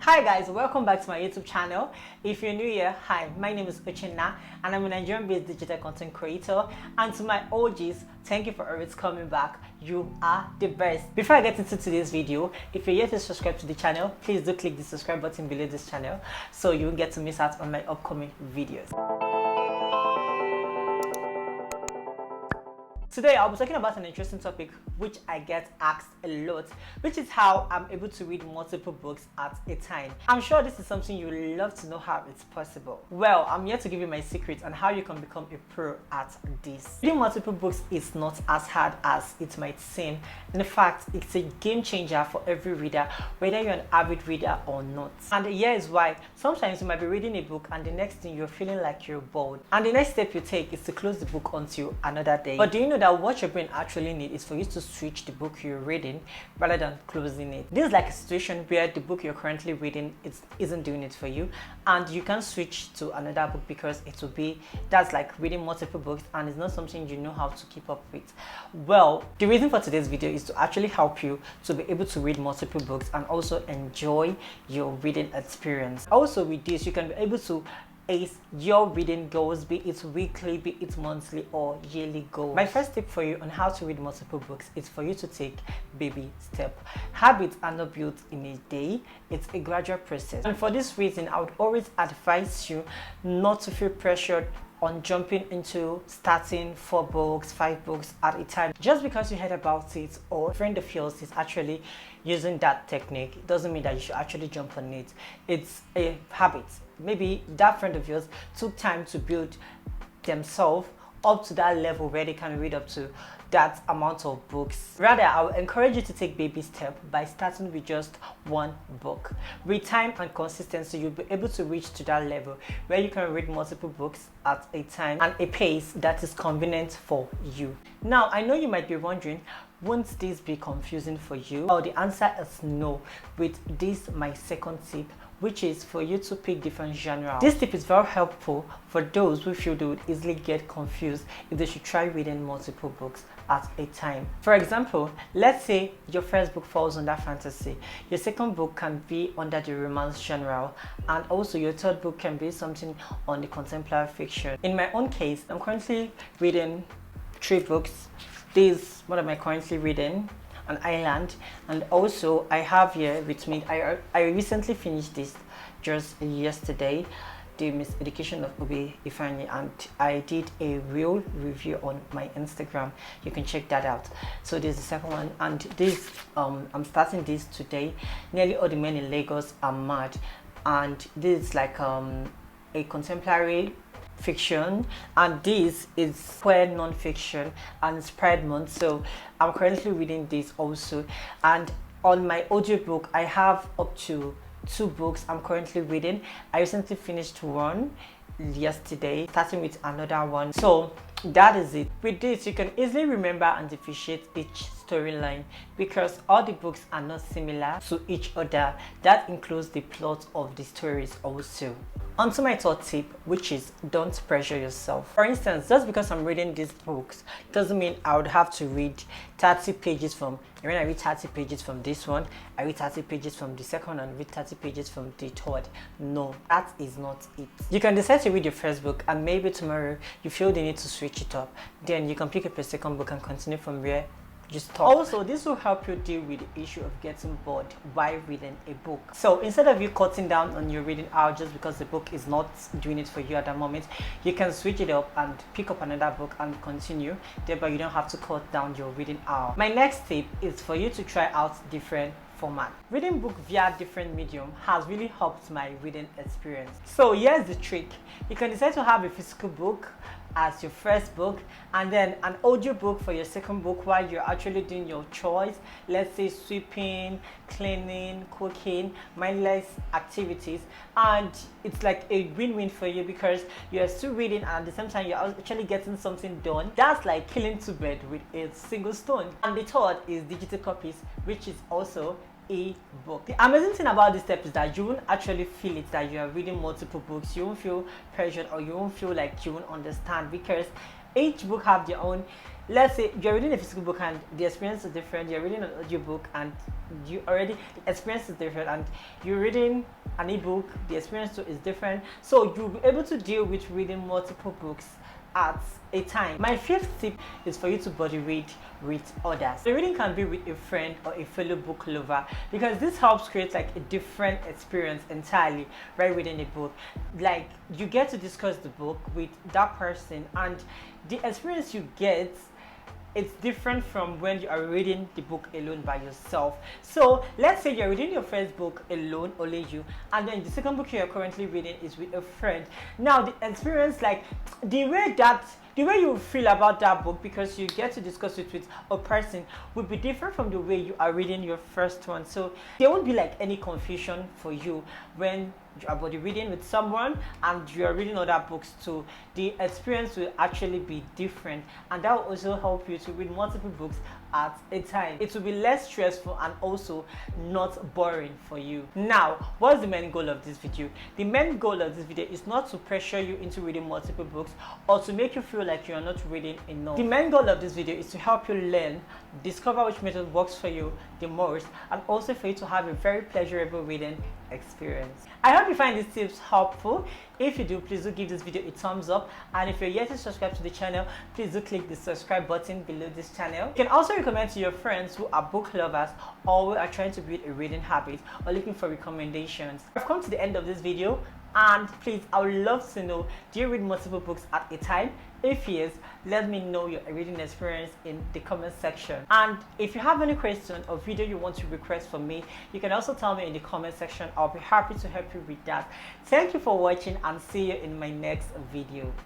Hi guys, welcome back to my YouTube channel. If you're new here, hi, my name is Uchenna and I'm a Nigerian-based digital content creator. And to my OGs, thank you for always coming back. You are the best. Before I get into today's video, if you're yet to subscribe to the channel, please do click the subscribe button below this channel so you won't get to miss out on my upcoming videos. Today I'll be talking about an interesting topic which I get asked a lot, which is how I'm able to read multiple books at a time. I'm sure this is something you love to know how it's possible. Well, I'm here to give you my secret on how you can become a pro at this. Reading multiple books is not as hard as it might seem. In fact, it's a game changer for every reader, whether you're an avid reader or not. And here is why. Sometimes you might be reading a book and the next thing you're feeling like you're bored. And the next step you take is to close the book until another day. But do you know that what your brain actually needs is for you to switch the book you're reading rather than closing it? This is like a situation where the book you're currently reading isn't doing it for you, and you can switch to another book because that's like reading multiple books and it's not something you know how to keep up with. Well, the reason for today's video is to actually help you to be able to read multiple books and also enjoy your reading experience. Also with this, you can be able to ace your reading goals, be it weekly, be it monthly or yearly goals. My first tip for you on how to read multiple books is for you to take baby steps. Habits are not built in a day, it's a gradual process. And for this reason, I would always advise you not to feel pressured on jumping into starting 4 books, 5 books at a time. Just because you heard about it or a friend of yours is actually using that technique, it doesn't mean that you should actually jump on it. It's a habit. Maybe that friend of yours took time to build themselves up to that level where they can read up to that amount of books. Rather, I will encourage you to take baby steps by starting with just 1 book. With time and consistency, you'll be able to reach to that level where you can read multiple books at a time and a pace that is convenient for you. Now, I know you might be wondering, won't this be confusing for you? Well, the answer is no. With this, my second tip, which is for you to pick different genres. This tip is very helpful for those who feel they would easily get confused if they should try reading multiple books at a time. For example, let's say your first book falls under fantasy, your second book can be under the romance genre, and also your third book can be something on the contemporary fiction. In my own case, I'm currently reading 3 books. This is what am I currently reading? An Island, and also I have here with me, I recently finished this just yesterday, the Miseducation of Obi Ifeanyi, and I did a real review on my Instagram. You can check that out. So this is the second one, and this I'm starting this today. Nearly All the Men in Lagos Are Mad, and this is like a contemporary fiction, and this is queer non-fiction, and it's Pride Month, so I'm currently reading this also. And on my audiobook, I have up to 2 books I'm currently reading. I recently finished one yesterday, starting with another one. So that is it. With this, you can easily remember and differentiate each storyline because all the books are not similar to each other. That includes the plot of the stories also. On to my third tip, which is don't pressure yourself. For instance, just because I'm reading these books doesn't mean I would have to read 30 pages from, when I read 30 pages from this one, I read 30 pages from the second and read 30 pages from the third. No, that is not it. You can decide to read your first book and maybe tomorrow you feel the need to switch it up. Then you can pick up your second book and continue from where you stop. Also, this will help you deal with the issue of getting bored while reading a book. So instead of you cutting down on your reading hour just because the book is not doing it for you at the moment, you can switch it up and pick up another book and continue. Thereby you don't have to cut down your reading hour. My next tip is for you to try out different format. Reading book via different medium has really helped my reading experience. So here's the trick. You can decide to have a physical book as your first book and then an audio book for your second book while you're actually doing your chores, let's say sweeping, cleaning, cooking, mindless activities, and it's like a win-win for you because you're still reading and at the same time you're actually getting something done. That's like killing 2 birds with a single stone. And the third is digital copies, which is also a book. The amazing thing about this step is that you won't actually feel it that you are reading multiple books. You won't feel pressured or you won't feel like you won't understand because each book have their own let's say you're reading a physical book and the experience is different, you're reading an audio book and you already, the experience is different, and you're reading an ebook, the experience too is different. So you'll be able to deal with reading multiple books at a time. My fifth tip is for you to buddy read with others. The reading can be with a friend or a fellow book lover, because this helps create like a different experience entirely right within a book. Like you get to discuss the book with that person, and the experience you get, it's different from when you are reading the book alone by yourself. So let's say you're reading your first book alone, only you, and then the second book you're currently reading is with a friend. Now the experience, like the way you feel about that book, because you get to discuss it with a person, will be different from the way you are reading your first one. So there won't be like any confusion for you when you are body reading with someone and you are reading other books too. The experience will actually be different, and that will also help you to read multiple books at a time. It will be less stressful and also not boring for you. Now, what's the main goal of this video? The main goal of this video is not to pressure you into reading multiple books or to make you feel like you are not reading enough. The main goal of this video is to help you learn, discover which method works for you the most, and also for you to have a very pleasurable reading experience. I hope you find these tips helpful. If you do, please do give this video a thumbs up, and if you're yet to subscribe to the channel, please do click the subscribe button below this channel. You can also recommend to your friends who are book lovers or who are trying to build a reading habit or looking for recommendations. I've come to the end of this video, and please, I would love to know, do you read multiple books at a time? If yes, let me know your reading experience in the comment section. And if you have any question or video you want to request from me, you can also tell me in the comment section. I'll be happy to help you with that. Thank you for watching, and see you in my next video.